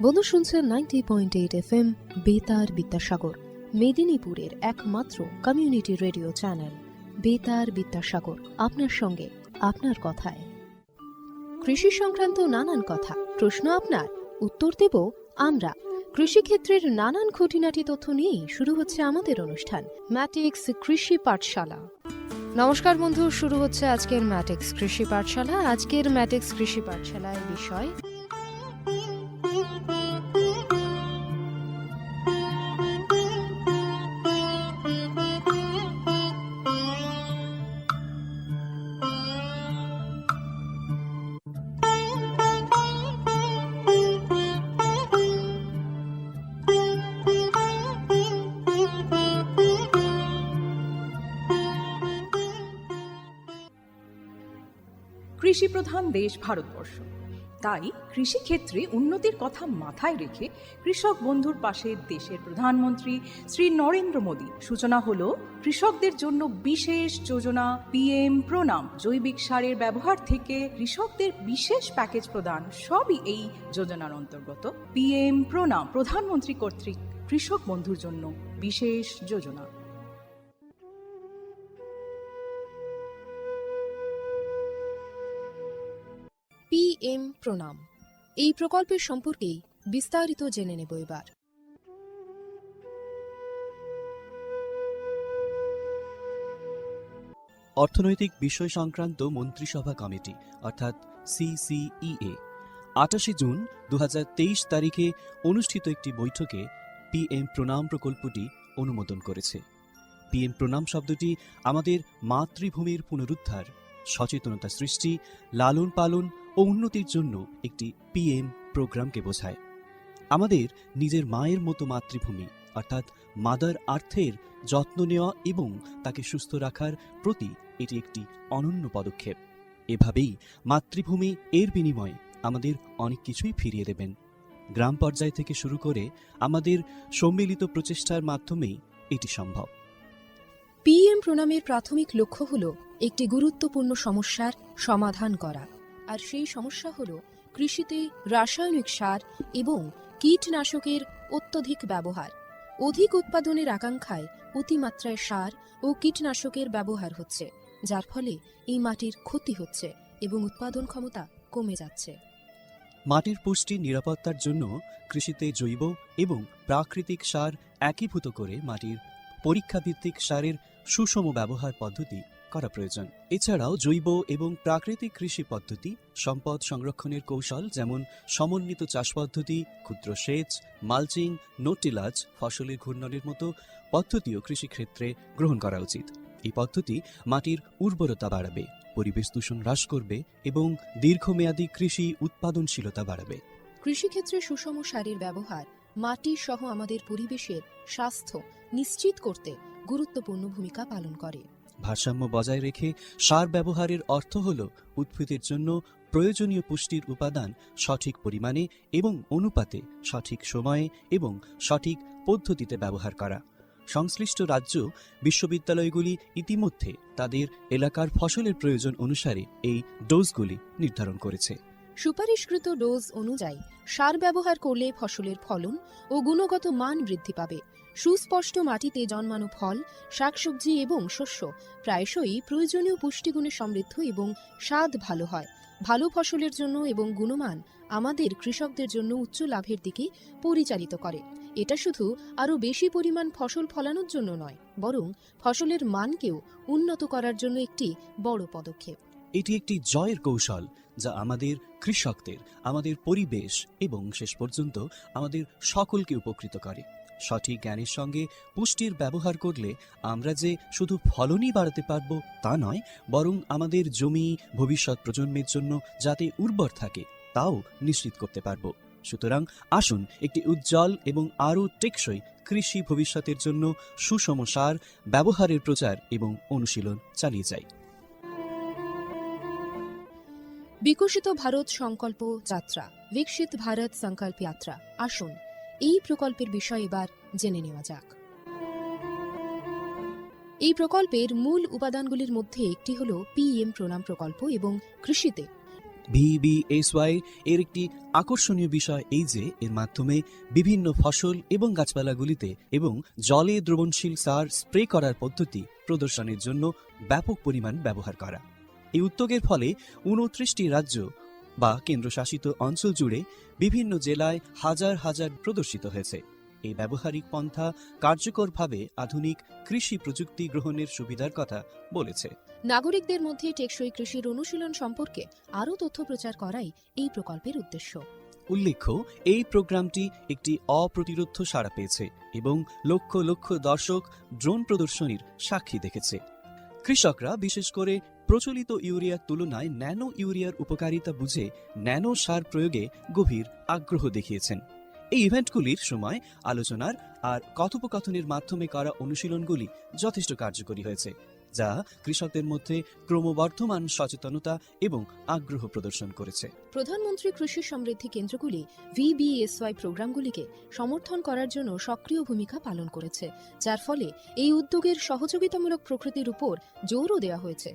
বন্ধু শুনছেন 90.8 FM বেতার বিদ্যাসাগর, মেদিনীপুরের একমাত্র কমিউনিটি রেডিও চ্যানেল বেতার বিদ্যাসাগর। আপনার সঙ্গে, আপনার কথায়। কৃষি সংক্রান্ত নানান কথা, প্রশ্ন আপনার, উত্তর দেব আমরা। কৃষিক্ষেত্রের নানান খুঁটিনাটি তথ্য নিয়েই শুরু হচ্ছে আমাদের অনুষ্ঠান ম্যাটিক্স কৃষি পাঠশালা। নমস্কার বন্ধু, শুরু হচ্ছে আজকের ম্যাটিক্স কৃষি পাঠশালা। আজকের ম্যাটিক্স কৃষি পাঠশালার বিষয় কৃষিপ্রধান দেশ ভারতবর্ষ, তাই কৃষিক্ষেত্রে উন্নতির কথা মাথায় রেখে কৃষক বন্ধুর পাশে দেশের প্রধানমন্ত্রী শ্রী নরেন্দ্র মোদী। সূচনা হলো কৃষকদের জন্য বিশেষ যোজনা PM প্রণাম। জৈবিক সারের ব্যবহার থেকে কৃষকদের বিশেষ প্যাকেজ প্রদান, সবই এই যোজনার অন্তর্গত। PM প্রণাম প্রধানমন্ত্রী কর্তৃক কৃষক বন্ধুর জন্য বিশেষ যোজনা। PM প্রণাম, এই প্রকল্পের সম্পর্কেই বিস্তারিত জেনে নেব এবার। অর্থনৈতিক বিষয় সংক্রান্ত মন্ত্রিসভা কমিটি অর্থাৎ CCEA 28 জুন 2023 তারিখে অনুষ্ঠিত একটি বৈঠকে PM প্রণাম প্রকল্পটি অনুমোদন করেছে। PM প্রণাম শব্দটি আমাদের মাতৃভূমির পুনরুদ্ধার, সচেতনতা সৃষ্টি, লালন পালন ও উন্নতির জন্য একটি PM প্রোগ্রামকে বোঝায়। আমাদের নিজের মায়ের মতো মাতৃভূমি অর্থাৎ মাদার আর্থের যত্ন নেওয়া এবং তাকে সুস্থ রাখার প্রতি এটি একটি অনন্য পদক্ষেপ। এভাবেই মাতৃভূমি এর বিনিময়ে আমাদের অনেক কিছুই ফিরিয়ে দেবেন। গ্রাম পর্যায় থেকে শুরু করে আমাদের সম্মিলিত প্রচেষ্টার মাধ্যমেই এটি সম্ভব। PM প্রণামের প্রাথমিক লক্ষ্য হল একটি গুরুত্বপূর্ণ সমস্যার সমাধান করা, আর সেই সমস্যা হল কৃষিতে রাসায়নিক সার এবং কীটনাশকের অত্যধিক ব্যবহার। অধিক উৎপাদনের আকাঙ্ক্ষায় অতিমাত্রায় সার ও কীটনাশকের ব্যবহার হচ্ছে, যার ফলে এই মাটির ক্ষতি হচ্ছে এবং উৎপাদন ক্ষমতা কমে যাচ্ছে। মাটির পুষ্টি নিরাপত্তার জন্য কৃষিতে জৈব এবং প্রাকৃতিক সার একীভূত করে মাটির পরীক্ষাভিত্তিক সারের সুষম ব্যবহার পদ্ধতি করা প্রয়োজন। এছাড়াও জৈব এবং প্রাকৃতিক কৃষি পদ্ধতি, সম্পদ সংরক্ষণের কৌশল যেমন সমন্বিত চাষ পদ্ধতি, ক্ষুদ্র সেচ, মালচিং, নো-টিলাজ, ফসলের ঘূর্ণনের মতো পদ্ধতিও কৃষিক্ষেত্রে গ্রহণ করা উচিত। এই পদ্ধতি মাটির উর্বরতা বাড়াবে, পরিবেশ দূষণ হ্রাস করবে এবং দীর্ঘমেয়াদী কৃষি উৎপাদনশীলতা বাড়াবে। কৃষিক্ষেত্রে সুষম সারের ব্যবহার মাটি সহ আমাদের পরিবেশের স্বাস্থ্য নিশ্চিত করতে গুরুত্বপূর্ণ ভূমিকা পালন করে। ভারসাম্য বজায় রেখে সার ব্যবহারের অর্থ হল উদ্ভিদের জন্য প্রয়োজনীয় পুষ্টির উপাদান সঠিক পরিমাণে এবং অনুপাতে সঠিক সময়ে এবং সঠিক পদ্ধতিতে ব্যবহার করা। সংশ্লিষ্ট রাজ্য বিশ্ববিদ্যালয়গুলি ইতিমধ্যে তাদের এলাকার ফসলের প্রয়োজন অনুসারে এই ডোজগুলি নির্ধারণ করেছে। সুপারিশকৃত ডোজ অনুযায়ী সার ব্যবহার করলে ফসলের ফলন ও গুণগত মান বৃদ্ধি পাবে। সুস্পষ্ট মাটিতে জন্মানো ফল, শাকসবজি এবং শস্য প্রায়শই প্রয়োজনীয় পুষ্টিগুণে সমৃদ্ধ এবং স্বাদ ভালো হয়। ভালো ফসলের জন্য এবং গুণমান আমাদের কৃষকদের জন্য উচ্চ লাভের দিকে পরিচালিত করে। এটা শুধু আরও বেশি পরিমাণ ফসল ফলানোর জন্য নয়, বরং ফসলের মানকেও উন্নত করার জন্য একটি বড় পদক্ষেপ। এটি একটি জয়ের কৌশল যা আমাদের কৃষকদের, আমাদের পরিবেশ এবং শেষ পর্যন্ত আমাদের সকলকে উপকৃত করে। সঠিক জ্ঞানের সঙ্গে পুষ্টির ব্যবহার করলে আমরা যে শুধু ফলনই বাড়াতে পারব তা নয়, বরং আমাদের জমি ভবিষ্যৎ প্রজন্মের জন্য যাতে উর্বর থাকে তাও নিশ্চিত করতে পারব। সুতরাং আসুন একটি উজ্জ্বল এবং আরও টেকসই কৃষি ভবিষ্যতের জন্য সুষম সার ব্যবহারের প্রচার এবং অনুশীলন চালিয়ে যাই। বিকশিত ভারত সংকল্প যাত্রা, বিকশিত ভারত সংকল্প যাত্রা। আসুন এই প্রকল্পের বিষয়ে এবার জেনে নেওয়া যাক। এই প্রকল্পের মূল উপাদানগুলির মধ্যে একটি হল PM প্রণাম প্রকল্প এবং কৃষিতে VBSY এর একটি আকর্ষণীয় বিষয় এই যে এর মাধ্যমে বিভিন্ন ফসল এবং গাছপালাগুলিতে এবং জলে দ্রবণশীল সার স্প্রে করার পদ্ধতি প্রদর্শনের জন্য ব্যাপক পরিমাণ ব্যবহার করা। এই উদ্যোগের ফলে 29টি রাজ্য বা কেন্দ্রশাসিত অঞ্চল জুড়ে বিভিন্ন জেলায় হাজার হাজার প্রদর্শিত হয়েছে। এই ব্যবহারিক পন্থা কার্যকরভাবে আধুনিক কৃষি প্রযুক্তি গ্রহণের সুবিধার কথা বলেছে। নাগরিকদের মধ্যে টেকসই কৃষির অনুশীলন সম্পর্কে আরও তথ্য প্রচার করাই এই প্রকল্পের উদ্দেশ্য। উল্লেখ্য, এই প্রোগ্রামটি একটি অপ্রতিরোধ্য সাড়া পেয়েছে এবং লক্ষ লক্ষ দর্শক ড্রোন প্রদর্শনীর সাক্ষী দেখেছে। কৃষকরা বিশেষ করে প্রচলিত ইউরিয়ার তুলনায় ন্যানো ইউরিয়ার উপকারিতা বুঝে ন্যানো সার প্রয়োগে গভীর আগ্রহ দেখিয়েছেন। এই ইভেন্টগুলির সময় আলোচনার আর কথোপকথনের মাধ্যমে করা অনুশীলনগুলি যথেষ্ট কার্যকরী হয়েছে, যা কৃষকদের মধ্যে ক্রমবর্ধমান সচেতনতা এবং আগ্রহ প্রদর্শন করেছে। প্রধানমন্ত্রী কৃষি সমৃদ্ধি কেন্দ্রগুলি VBSY প্রোগ্রামগুলিকে সমর্থন করার জন্য সক্রিয় ভূমিকা পালন করেছে, যার ফলে এই উদ্যোগের সহযোগিতামূলক প্রকৃতির উপর জোরও দেওয়া হয়েছে।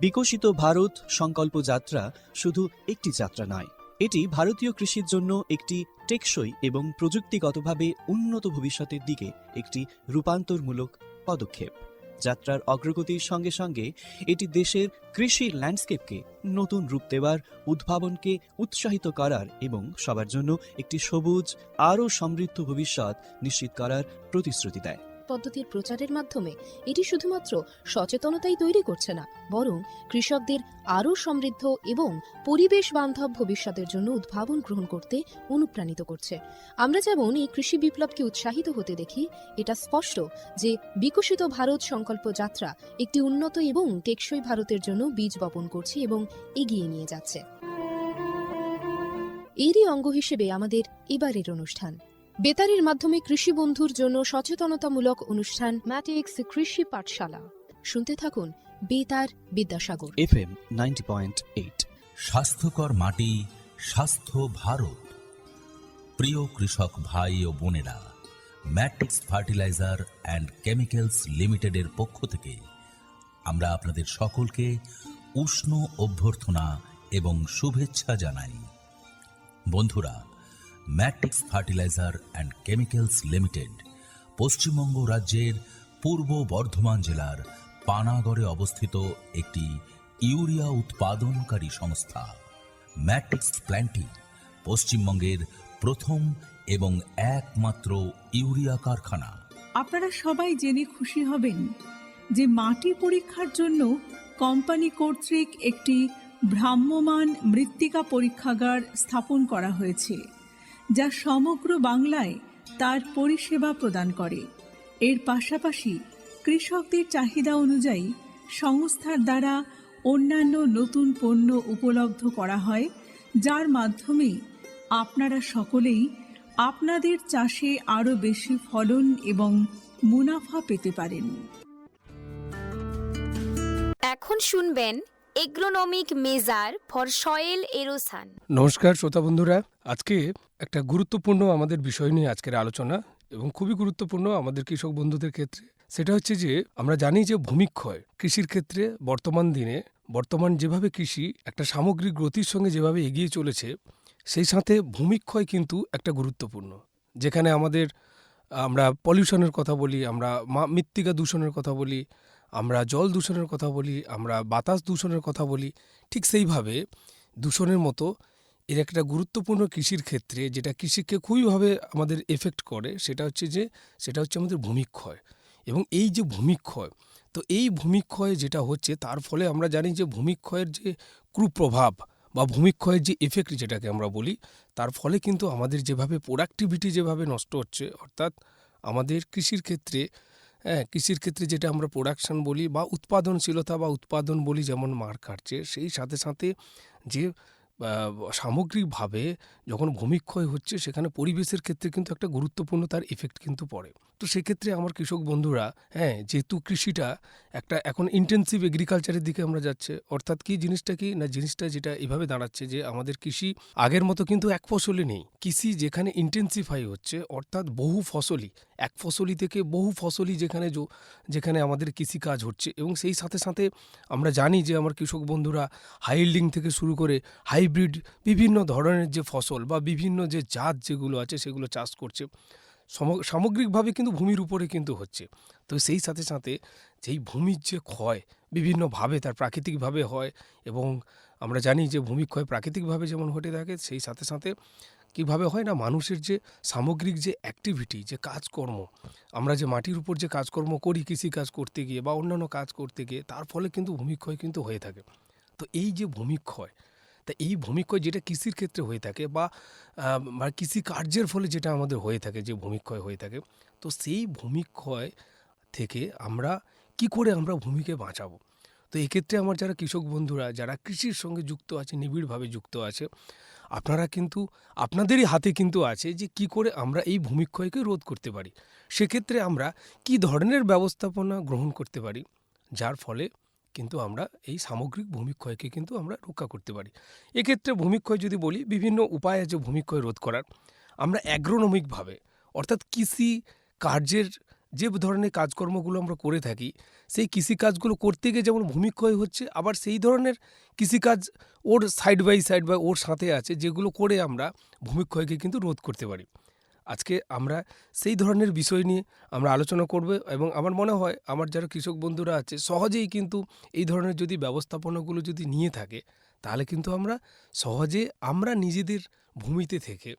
বিকশিত ভারত সংকল্প যাত্রা শুধু একটি যাত্রা নয়, এটি ভারতীয় কৃষির জন্য একটি টেকসই এবং প্রযুক্তিগতভাবে উন্নত ভবিষ্যতের দিকে একটি রূপান্তরমূলক পদক্ষেপ। যাত্রার অগ্রগতির সঙ্গে সঙ্গে এটি দেশের কৃষি ল্যান্ডস্কেপকে নতুন রূপ দেওয়ার, উদ্ভাবনকে উৎসাহিত করার এবং সবার জন্য একটি সবুজ আরও সমৃদ্ধ ভবিষ্যৎ নিশ্চিত করার প্রতিশ্রুতি দেয়। পদ্ধতির প্রচারের মাধ্যমে এটি শুধুমাত্র সচেতনতাই তৈরি করছে না, বরং কৃষকদের আরও সমৃদ্ধ এবং পরিবেশ বান্ধব ভবিষ্যতের জন্য উদ্ভাবন গ্রহণ করতে অনুপ্রাণিত করছে। আমরা যেমন এই কৃষি বিপ্লবকে উৎসাহিত হতে দেখি, এটা স্পষ্ট যে বিকশিত ভারত সংকল্প যাত্রা একটি উন্নত এবং টেকসই ভারতের জন্য বীজ বপন করছে এবং এগিয়ে নিয়ে যাচ্ছে। এরই অঙ্গ হিসেবে আমাদের এবারের অনুষ্ঠান বেতারের মাধ্যমে কৃষি বন্ধুর জন্য সচেতনতামূলক অনুষ্ঠান ম্যাটিক্স কৃষি পাঠশালা। শুনতে থাকুন বেতার বিদ্যাসাগর FM 90.8। স্বাস্থ্যকর মাটি, স্বাস্থ্য ভারত। প্রিয় কৃষক ভাই ও বোনেরা, ম্যাট্রিক্স ফার্টিলাইজার অ্যান্ড কেমিক্যালস লিমিটেডের পক্ষ থেকে আমরা আপনাদের সকলকে উষ্ণ অভ্যর্থনা এবং শুভেচ্ছা জানাই। বন্ধুরা, matrix fertiliser and chemicals limited Paschimbanga রাজ্যের পূর্ব বর্ধমান জেলার পানাগড়ে অবস্থিত একটি ইউরিয়া উৎপাদনকারী সংস্থা। ম্যাট্রিক্স প্ল্যান্টটি পশ্চিমবঙ্গের প্রথম এবং একমাত্র ইউরিয়া কারখানা। আপনারা সবাই জেনে খুশি হবেন যে মাটি পরীক্ষার জন্য কোম্পানি কর্তৃক একটি ভ্রাম্যমাণ মৃত্তিকা পরীক্ষাগার স্থাপন করা হয়েছে, যা সমগ্র বাংলায় তার পরিষেবা প্রদান করে। এর পাশাপাশি কৃষকদের চাহিদা অনুযায়ী সংস্থার দ্বারা অন্যান্য নতুন পণ্য উপলব্ধ করা হয়, যার মাধ্যমে আপনারা সকলেই আপনাদের চাষে আরও বেশি ফলন এবং মুনাফা পেতে পারেন। এখন শুনবেন এগ্রোনমিক মেজার ফর সয়েল এরোশন। নমস্কার শ্রোতা বন্ধুরা, আজকে একটা গুরুত্বপূর্ণ আমাদের বিষয় নিয়ে আজকের আলোচনা, এবং খুবই গুরুত্বপূর্ণ আমাদের কৃষক বন্ধুদের ক্ষেত্রে। সেটা হচ্ছে যে আমরা জানি যে ভূমিক্ষয় কৃষির ক্ষেত্রে বর্তমান যেভাবে কৃষি একটা সামগ্রিক গতির সঙ্গে যেভাবে এগিয়ে চলেছে, সেই সাথে ভূমিক্ষয় কিন্তু একটা গুরুত্বপূর্ণ। যেখানে আমরা পলিউশনের কথা বলি, আমরা মৃত্তিকা দূষণের কথা বলি, আমরা জল দূষণের কথা বলি, আমরা বাতাস দূষণের কথা বলি, ঠিক সেইভাবে দূষণের মতো এর একটা গুরুত্বপূর্ণ কৃষির ক্ষেত্রে যেটা কৃষিকে খুবইভাবে আমাদের এফেক্ট করে, সেটা হচ্ছে আমাদের ভূমিক্ষয়। এবং এই যে ভূমিক্ষয়, তো এই ভূমিক্ষয় যেটা হচ্ছে, তার ফলে আমরা জানি যে ভূমিক্ষয়ের যে কুপ্রভাব বা ভূমিক্ষয়ের যে এফেক্ট যেটাকে আমরা বলি, তার ফলে কিন্তু আমাদের যেভাবে প্রোডাক্টিভিটি যেভাবে নষ্ট হচ্ছে, অর্থাৎ আমাদের কৃষির ক্ষেত্রে যেটা আমরা প্রোডাকশন বলি বা উৎপাদনশীলতা বা উৎপাদন বলি, যেমন মার কাটছে, সেই সাথে সাথে যে সামগ্রিকভাবে যখন ভূমিক্ষয় হচ্ছে, সেখানে পরিবেশের ক্ষেত্রে কিন্তু একটা গুরুত্বপূর্ণ তার এফেক্ট কিন্তু পড়ে। তো সেক্ষেত্রে আমার কৃষক বন্ধুরা, যেহেতু কৃষিটা একটা এখন ইন্টেন্সিভ এগ্রিকালচারের দিকে আমরা যাচ্ছে, অর্থাৎ জিনিসটা যেটা এভাবে দাঁড়াচ্ছে যে আমাদের কৃষি আগের মতো কিন্তু এক ফসলি নেই। কৃষি যেখানে ইন্টেন্সিফাই হচ্ছে, অর্থাৎ বহু ফসলি এক ফসলি থেকে বহু ফসলি যেখানে আমাদের কৃষিকাজ হচ্ছে, এবং সেই সাথে সাথে আমরা জানি যে আমার কৃষক বন্ধুরা হাইল্ডিং থেকে শুরু করে হাইব্রিড বিভিন্ন ধরনের যে ফসল বা বিভিন্ন যে জাত যেগুলো আছে সেগুলো চাষ করছে। সামগ্রিকভাবে কিন্তু ভূমির উপরে কিন্তু হচ্ছে। তো সেই সাথে সাথে যেই ভূমির যে ক্ষয় বিভিন্নভাবে তার প্রাকৃতিকভাবে হয়, এবং আমরা জানি যে ভূমিক্ষয় প্রাকৃতিকভাবে যেমন ঘটে থাকে, সেই সাথে সাথে কীভাবে হয় না, মানুষের যে সামগ্রিক যে অ্যাক্টিভিটি, যে কাজকর্ম, আমরা যে মাটির উপর যে কাজকর্ম করি কৃষিকাজ করতে গিয়ে বা অন্যান্য কাজ করতে গিয়ে, তার ফলে কিন্তু ভূমিক্ষয় কিন্তু হয়ে থাকে। তো এই যে ভূমিক্ষয়, তা এই ভূমিক্ষয় যেটা কৃষির ক্ষেত্রে হয়ে থাকে বা কৃষি কার্যের ফলে যেটা আমাদের হয়ে থাকে, যে ভূমিক্ষয় হয়ে থাকে, তো সেই ভূমিক্ষয় থেকে আমরা কি করে আমরা ভূমিকে বাঁচাবো। তো এক্ষেত্রে আমার যারা কৃষক বন্ধুরা যারা কৃষির সঙ্গে যুক্ত আছে, নিবিড়ভাবে যুক্ত আছে, আপনারা কিন্তু আপনাদেরই হাতে কিন্তু আছে যে কি করে আমরা এই ভূমিক্ষয়কে রোধ করতে পারি। সেক্ষেত্রে আমরা কি ধরনের ব্যবস্থাপনা গ্রহণ করতে পারি, যার ফলে কিন্তু আমরা এই সামগ্রিক ভূমিক্ষয়কে কিন্তু আমরা রক্ষা করতে পারি। এক্ষেত্রে ভূমিক্ষয় যদি বলি, বিভিন্ন উপায় আছে ভূমিক্ষয় রোধ করার। আমরা অ্যাগ্রোনমিকভাবে, অর্থাৎ কৃষি কার্যের যে ধরনের কাজকর্মগুলো আমরা করে থাকি, সেই কৃষিকাজগুলো করতে গিয়ে যেমন ভূমিক্ষয় হচ্ছে, আবার সেই ধরনের কৃষিকাজ ওর সাইড বাই সাইড বা ওর সাথে আছে, যেগুলো করে আমরা ভূমিক্ষয়কে কিন্তু রোধ করতে পারি। আজকে আমরা সেই ধরনের বিষয় নিয়ে আমরা আলোচনা করব, এবং আমার মনে হয় আমার যারা কৃষক বন্ধুরা আছে সহজেই কিন্তু এই ধরনের যদি ব্যবস্থাপনাগুলো যদি নিয়ে থাকে, তাহলে কিন্তু আমরা সহজে আমরা নিজেদের ভূমিতে থেকে,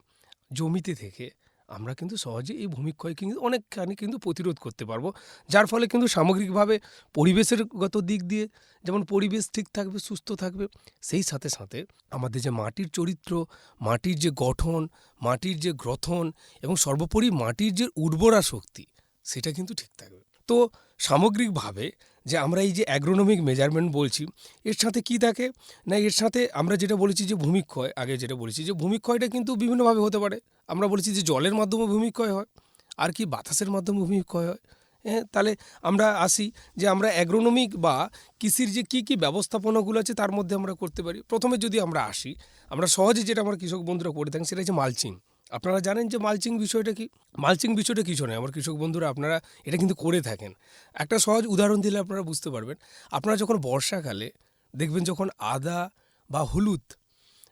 জমিতে থেকে আমরা কিন্তু সহজে এই ভূমিক্ষয় কিন্তু অনেকখানি কিন্তু প্রতিরোধ করতে পারবো, যার ফলে কিন্তু সামগ্রিকভাবে পরিবেশের গত দিক দিয়ে যেমন পরিবেশ ঠিক থাকবে, সুস্থ থাকবে, সেই সাথে সাথে আমাদের যে মাটির চরিত্র, মাটির যে গঠন, মাটির যে গ্রথন, এবং সর্বোপরি মাটির যে উর্বরা শক্তি, সেটা কিন্তু ঠিক থাকবে। তো সামগ্রিকভাবে যে আমরা এই যে অ্যাগ্রোনমিক মেজারমেন্ট বলছি, এর সাথে কি থাকে না, এর সাথে আমরা যেটা বলেছি যে ভূমিক্ষয়, আগে যেটা বলেছি যে ভূমিক্ষয়টা কিন্তু বিভিন্নভাবে হতে পারে। আমরা বলেছি যে জলের মাধ্যমে ভূমিক্ষয় হয়, আর কি বাতাসের মাধ্যমে ভূমিক্ষয় হয়। হ্যাঁ, তাহলে আমরা আসি যে আমরা অ্যাগ্রোনমিক বা কৃষির যে কী ব্যবস্থাপনাগুলো আছে তার মধ্যে আমরা করতে পারি। প্রথমে যদি আমরা আসি, আমরা সহজে যেটা আমরা কৃষক বন্ধুরা করে থাকেন সেটা হচ্ছে মালচিং। আপনারা জানেন যে মালচিং বিষয়টা কি? মালচিং বিষয়টা কিছু নয়, আমার কৃষক বন্ধুরা আপনারা এটা কিন্তু করে থাকেন। একটা সহজ উদাহরণ দিলে আপনারা বুঝতে পারবেন। আপনারা যখন বর্ষাকালে দেখবেন, যখন আদা বা হলুদ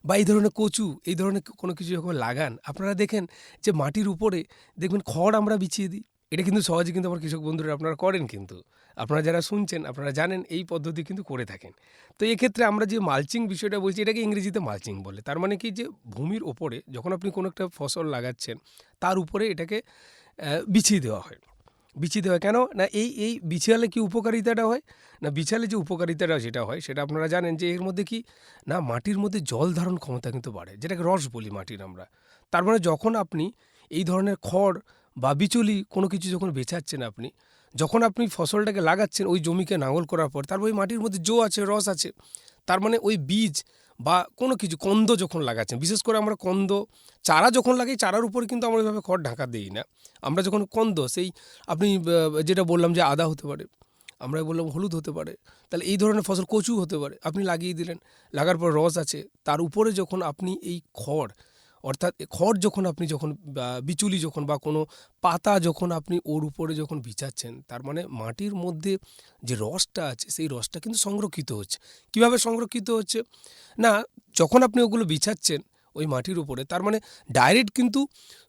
বা এই ধরনের কচু, এই ধরনের কোনো কিছু যখন লাগান, আপনারা দেখেন যে মাটির উপরে দেখবেন খড় আমরা বিছিয়ে দিই। এটা কিন্তু সহজে কিন্তু আমার কৃষক বন্ধুরা আপনারা করেন, কিন্তু আপনারা যারা শুনছেন আপনারা জানেন এই পদ্ধতি কিন্তু করে থাকেন। তো এক্ষেত্রে আমরা যে মালচিং বিষয়টা বলছি, এটাকে ইংরেজিতে মালচিং বলে। তার মানে কি, যে ভূমির ওপরে যখন আপনি কোনো একটা ফসল লাগাচ্ছেন, তার উপরে এটাকে বিছিয়ে দেওয়া হয়। বিছিয়ে দেওয়া কেন না, এই বিছালে কি উপকারিতাটা হয় না, বিছালে যে উপকারিতাটা যেটা হয় সেটা আপনারা জানেন যে এর মধ্যে কি না, মাটির মধ্যে জল ধারণ ক্ষমতা কিন্তু বাড়ে, যেটাকে রস বলি মাটির আমরা। তার মানে যখন আপনি এই ধরনের খড় বা বিচুলি কোনো কিছু যখন বেচাচ্ছেন, যখন আপনি ফসলটাকে লাগাচ্ছেন, ওই জমিকে নাঙল করার পর তারপর ওই মাটির মধ্যে জো আছে, রস আছে। তার মানে ওই বীজ বা কোনো কিছু কন্দ যখন লাগাচ্ছেন, বিশেষ করে আমরা কন্দ চারা যখন লাগাই, চারার উপরে কিন্তু আমরা ওইভাবে খড় ঢাকা দিই না। আমরা যখন কন্দ, সেই আপনি যেটা বললাম যে আদা হতে পারে, আমরা বললাম হলুদ হতে পারে, তাহলে এই ধরনের ফসল কচু হতে পারে, আপনি লাগিয়ে দিলেন, লাগার পর রস আছে, তার উপরে যখন আপনি এই খড়, অর্থাৎ খড় যখন আপনি যখন বিচুলি যখন বা কোনো পাতা যখন আপনি ওর উপরে যখন বিছাচ্ছেন, তার মানে মাটির মধ্যে যে রসটা আছে সেই রসটা কিন্তু সংরক্ষিত হচ্ছে। কিভাবে সংরক্ষিত হচ্ছে না, যখন আপনি ওগুলো বিছাচ্ছেন ওই মাটির উপরে, তার মানে ডাইরেক্ট কিন্তু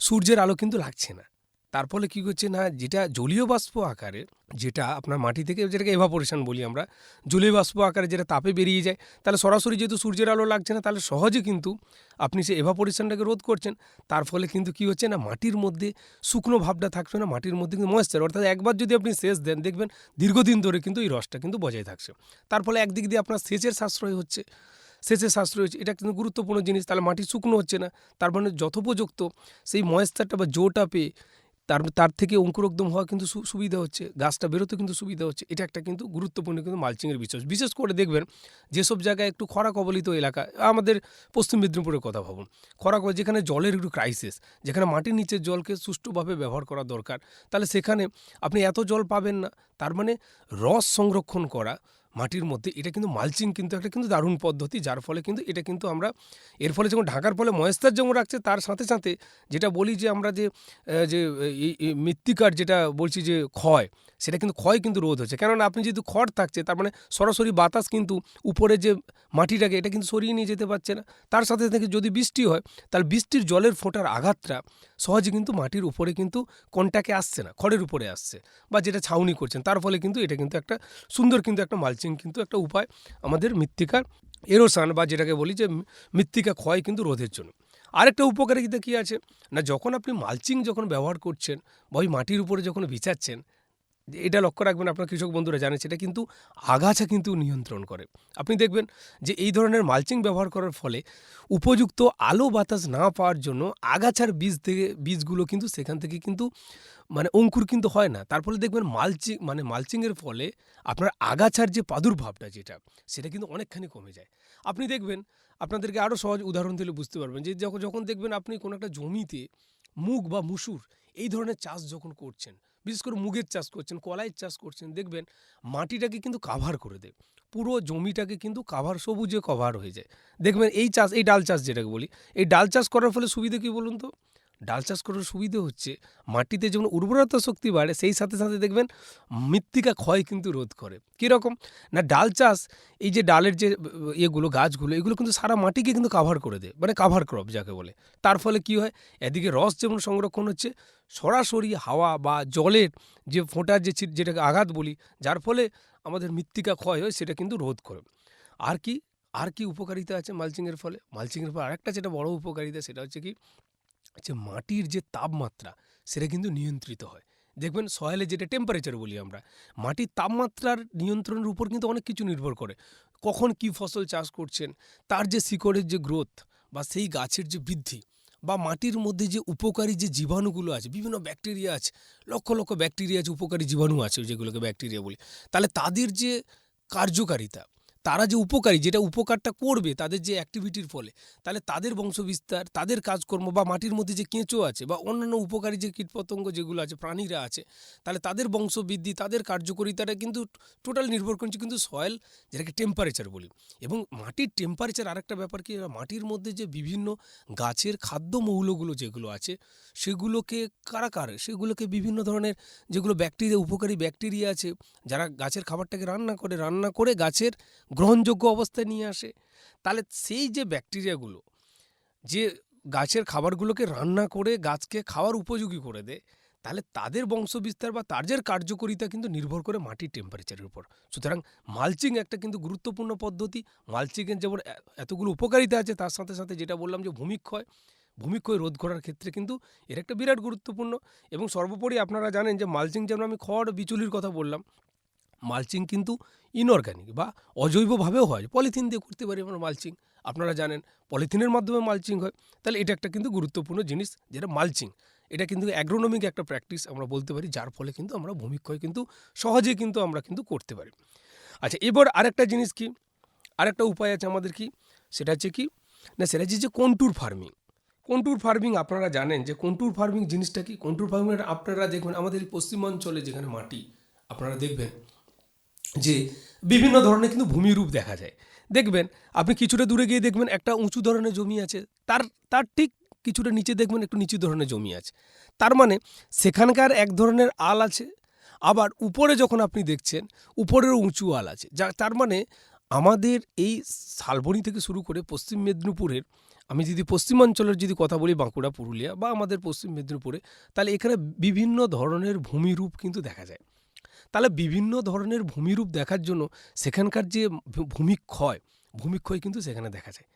সূর্যের আলো কিন্তু লাগছে না। তার ফলে কী করছে না, যেটা জলীয় বাষ্প আকারে, যেটা আপনার মাটি থেকে, যেটাকে এভাপোরেশন বলি আমরা, জলীয় বাষ্প আকারে যেটা তাপে বেরিয়ে যায়, তাহলে সরাসরি যেহেতু সূর্যের আলো লাগছে না, তাহলে সহজে কিন্তু আপনি সেই এভাপোরেশনটাকে রোধ করছেন। তার ফলে কিন্তু কী হচ্ছে না, মাটির মধ্যে শুকনো ভাবটা থাকছে না, মাটির মধ্যে কিন্তু ময়েশ্চার, অর্থাৎ একবার যদি আপনি সেচ দেন, দেখবেন দীর্ঘদিন ধরে কিন্তু এই রসটা কিন্তু বজায় থাকছে। তার ফলে একদিক দিয়ে আপনার সেচের সাশ্রয় হচ্ছে, এটা কিন্তু গুরুত্বপূর্ণ জিনিস। তাহলে মাটি শুকনো হচ্ছে না, তার মানে যথোপযুক্ত সেই ময়েশ্চারটা বা জোটা পেয়ে তার থেকে অঙ্কুরোদ্গম হওয়া কিন্তু সুবিধা হচ্ছে, গাছটা বেরোতে কিন্তু সুবিধা হচ্ছে। এটা একটা কিন্তু গুরুত্বপূর্ণ কিন্তু মালচিংয়ের বিষয়। বিশেষ করে দেখবেন যেসব জায়গায় একটু খরা কবলিত এলাকা, আমাদের পশ্চিম মেদিনীপুরের কথা ভাবুন, যেখানে জলের একটু ক্রাইসিস, যেখানে মাটির নিচের জলকে সুষ্ঠুভাবে ব্যবহার করা দরকার, তাহলে সেখানে আপনি এত জল পাবেন না। তার মানে রস সংরক্ষণ করা মাটির মধ্যে, এটা কিন্তু মালচিং কিন্তু একটা কিন্তু দারুণ পদ্ধতি, যার ফলে কিন্তু এটা কিন্তু আমরা এর ফলে যখন ঢাকার ফলে ময়েশ্চার যেমন রাখছে, তার সাথে সাথে যেটা বলি যে আমরা যে এই মৃত্তিকার যেটা বলছি যে ক্ষয়, সেটা কিন্তু ক্ষয় কিন্তু রোধ হচ্ছে। কেননা আপনি যেহেতু খড় থাকছে, তার মানে সরাসরি বাতাস কিন্তু উপরে যে মাটিটাকে এটা কিন্তু সরিয়ে নিয়ে যেতে পারছে না। তার সাথে সাথে যদি বৃষ্টি হয়, তাহলে বৃষ্টির জলের ফোঁটার আঘাতটা সহজে কিন্তু মাটির উপরে কিন্তু কন্টাকে আসছে না, খড়ের উপরে আসছে, বা যেটা ছাউনি করছেন, তার ফলে কিন্তু এটা কিন্তু একটা সুন্দর কিন্তু একটা মালচিং কিন্তু একটা উপায় আমাদের মৃত্তিকার এরোশন বা যেটাকে বলি যে মৃত্তিকা ক্ষয় কিন্তু রোধের জন্য। আরেকটা উপকারিতা কী আছে না, যখন আপনি মালচিং যখন ব্যবহার করছেন বা ওই মাটির উপরে যখন বিছাচ্ছেন, এটা লক্ষ্য রাখবেন, আপনার কৃষক বন্ধুরা জানেন, সেটা কিন্তু আগাছা কিন্তু নিয়ন্ত্রণ করে। আপনি দেখবেন যে এই ধরনের মালচিং ব্যবহার করার ফলে উপযুক্ত আলো বাতাস না পাওয়ার জন্য আগাছার বীজগুলো কিন্তু সেখান থেকে কিন্তু মানে অঙ্কুর কিন্তু হয় না। তার ফলে দেখবেন মালচিংয়ের ফলে আপনার আগাছার যে প্রাদুর্ভাবটা যেটা, সেটা কিন্তু অনেকখানি কমে যায়। আপনি দেখবেন, আপনাদেরকে আরও সহজ উদাহরণ দিলে বুঝতে পারবেন যে যখন দেখবেন আপনি কোনো একটা জমিতে মুগ বা মুসুর এই ধরনের চাষ যখন করছেন, বিশেষ করে মুগের চাষ করছেন, কলাইয়ের চাষ করছেন, দেখবেন মাটিটাকে কিন্তু কাভার করে দেয়, পুরো জমিটাকে কিন্তু সবুজে কভার হয়ে যায়। দেখবেন এই ডাল চাষ যেটাকে বলি, এই ডাল চাষ করার ফলে সুবিধা কী বলুন তো? ডাল চাষ করার সুবিধে হচ্ছে মাটিতে যেমন উর্বরতা শক্তি বাড়ে, সেই সাথে সাথে দেখবেন মৃত্তিকা ক্ষয় কিন্তু রোধ করে। কীরকম না, ডাল চাষ এই যে ডালের যে গাছগুলো এগুলো কিন্তু সারা মাটিকে কিন্তু কাভার করে দেয়, মানে কাভার ক্রপ যাকে বলে। তার ফলে কি হয়, এদিকে রস যেমন সংরক্ষণ হচ্ছে, সরাসরি হাওয়া বা জলের যে ফোঁটার যেটাকে আঘাত বলি, যার ফলে আমাদের মৃত্তিকা ক্ষয় হয়, সেটা কিন্তু রোধ করে। আর কি উপকারিতা আছে মালচিংয়ের ফলে? মালচিংয়ের ফলে আরেকটা যেটা বড় উপকারিতা, সেটা হচ্ছে কি যে মাটির যে তাপমাত্রা সেটা কিন্তু নিয়ন্ত্রিত হয়। দেখবেন সয়েলে যেটা টেম্পারেচার বলি আমরা, মাটির তাপমাত্রার নিয়ন্ত্রণের উপর কিন্তু অনেক কিছু নির্ভর করে। কখন কি ফসল চাষ করছেন, তার যে শিকড়ের যে গ্রোথ বা সেই গাছের যে বৃদ্ধি, বা মাটির মধ্যে যে উপকারী যে জীবাণুগুলো আছে, বিভিন্ন ব্যাকটেরিয়া আছে, লক্ষ লক্ষ ব্যাকটেরিয়া আছে, উপকারী জীবাণু আছে যেগুলোকে ব্যাকটেরিয়া বলি, তাহলে তাদের যে কার্যকারিতা, তারা যে উপকারী, যেটা উপকারটা করবে তাদের যে অ্যাক্টিভিটির ফলে, তাহলে তাদের বংশবিস্তার, তাদের কাজকর্ম, বা মাটির মধ্যে যে কেঁচো আছে বা অন্যান্য উপকারী যে কীটপতঙ্গ যেগুলো আছে, প্রাণীরা আছে, তাহলে তাদের বংশবৃদ্ধি, তাদের কার্যকারিতাটা কিন্তু টোটাল নির্ভর করছে কিন্তু সয়েল, যেটাকে টেম্পারেচার বলি। এবং মাটির টেম্পারেচার আরেকটা ব্যাপার কি, মাটির মধ্যে যে বিভিন্ন গাছের খাদ্য মৌলগুলো যেগুলো আছে, সেগুলোকে সেগুলোকে বিভিন্ন ধরনের যেগুলো ব্যাকটেরিয়া, উপকারী ব্যাকটেরিয়া আছে, যারা গাছের খাবারটাকে রান্না করে গাছের গ্রহণযোগ্য অবস্থায় নিয়ে আসে। তাহলে সেই যে ব্যাকটেরিয়াগুলো যে গাছের খাবারগুলোকে রান্না করে গাছকে খাওয়ার উপযোগী করে দেয়, তাহলে তাদের বংশবিস্তার বা তাদের কার্যকারিতা কিন্তু নির্ভর করে মাটির টেম্পারেচারের উপর। সুতরাং মালচিং একটা কিন্তু গুরুত্বপূর্ণ পদ্ধতি। মালচিংয়ের যেমন এতগুলো উপকারিতা আছে, তার সাথে সাথে যেটা বললাম যে ভূমিক্ষয় রোধ করার ক্ষেত্রে কিন্তু এর একটা বিরাট গুরুত্বপূর্ণ। এবং সর্বোপরি আপনারা জানেন যে মালচিং, যেমন আমি খড় বিচুলির কথা বললাম, মালচিং কিন্তু ইনঅর্গ্যানিক বা অজৈবভাবেও হয়। পলিথিন দিয়ে করতে পারি আমরা মালচিং, আপনারা জানেন পলিথিনের মাধ্যমে মালচিং হয়। তাহলে এটা একটা কিন্তু গুরুত্বপূর্ণ জিনিস, যেটা মালচিং, এটা কিন্তু অ্যাগ্রোনমিক একটা প্র্যাকটিস আমরা বলতে পারি, যার ফলে কিন্তু আমরা ভূমিক্ষয় কিন্তু সহজে কিন্তু আমরা কিন্তু করতে পারি। আচ্ছা, এবার আরেকটা জিনিস কি, আরেকটা উপায় আছে আমাদের কি, সেটা হচ্ছে কি না, সেটা হচ্ছে যে কন্ট্যুর ফার্মিং। আপনারা জানেন যে কন্ট্যুর ফার্মিং জিনিসটা কি। কন্ট্যুর ফার্মিং আপনারা দেখবেন আমাদের পশ্চিমাঞ্চলে যেখানে মাটি, আপনারা দেখবেন যে বিভিন্ন ধরনের কিন্তু ভূমিরূপ দেখা যায়। দেখবেন আপনি কিছুটা দূরে গিয়ে দেখবেন একটা উঁচু ধরনের জমি আছে, তার ঠিক কিছুটা নিচে দেখবেন একটু নিচু ধরনের জমি আছে। তার মানে সেখানকার এক ধরনের আল আছে, আবার উপরে যখন আপনি দেখছেন উপরেরও উঁচু আল আছে। তার মানে আমাদের এই শালবনী থেকে শুরু করে পশ্চিম মেদিনীপুরের, আমি যদি পশ্চিমাঞ্চলের যদি কথা বলি, বাঁকুড়া, পুরুলিয়া বা আমাদের পশ্চিম মেদিনীপুরে, তাহলে এখানে বিভিন্ন ধরনের ভূমিরূপ কিন্তু দেখা যায়। তাহলে বিভিন্ন ধরনের ভূমিরূপ দেখার জন্য সেখানকার যে ভূমিক্ষয় কিন্তু সেখানে দেখা যায়।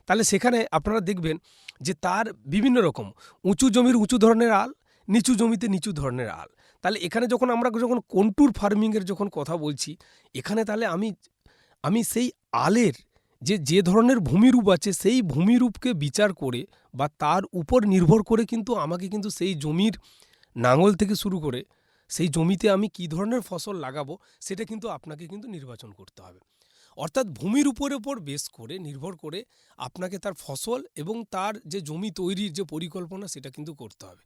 তাহলে সেখানে আপনারা দেখবেন যে তার বিভিন্ন রকম উঁচু জমির উঁচু ধরনের আল, নিচু জমিতে নিচু ধরনের আল। তাহলে এখানে যখন কন্ট্যুর ফার্মিংয়ের যখন কথা বলছি, এখানে তাহলে আমি সেই আলের যে ধরনের ভূমিরূপ আছে, সেই ভূমিরূপকে বিচার করে বা তার উপর নির্ভর করে কিন্তু আমাকে কিন্তু সেই জমির নাঙল থেকে শুরু করে সেই জমিতে আমি কী ধরনের ফসল লাগাবো, সেটা কিন্তু আপনাকে কিন্তু নির্বাচন করতে হবে। অর্থাৎ ভূমির উপর বেস করে নির্ভর করে আপনাকে তার ফসল এবং তার যে জমি তৈরির যে পরিকল্পনা সেটা কিন্তু করতে হবে।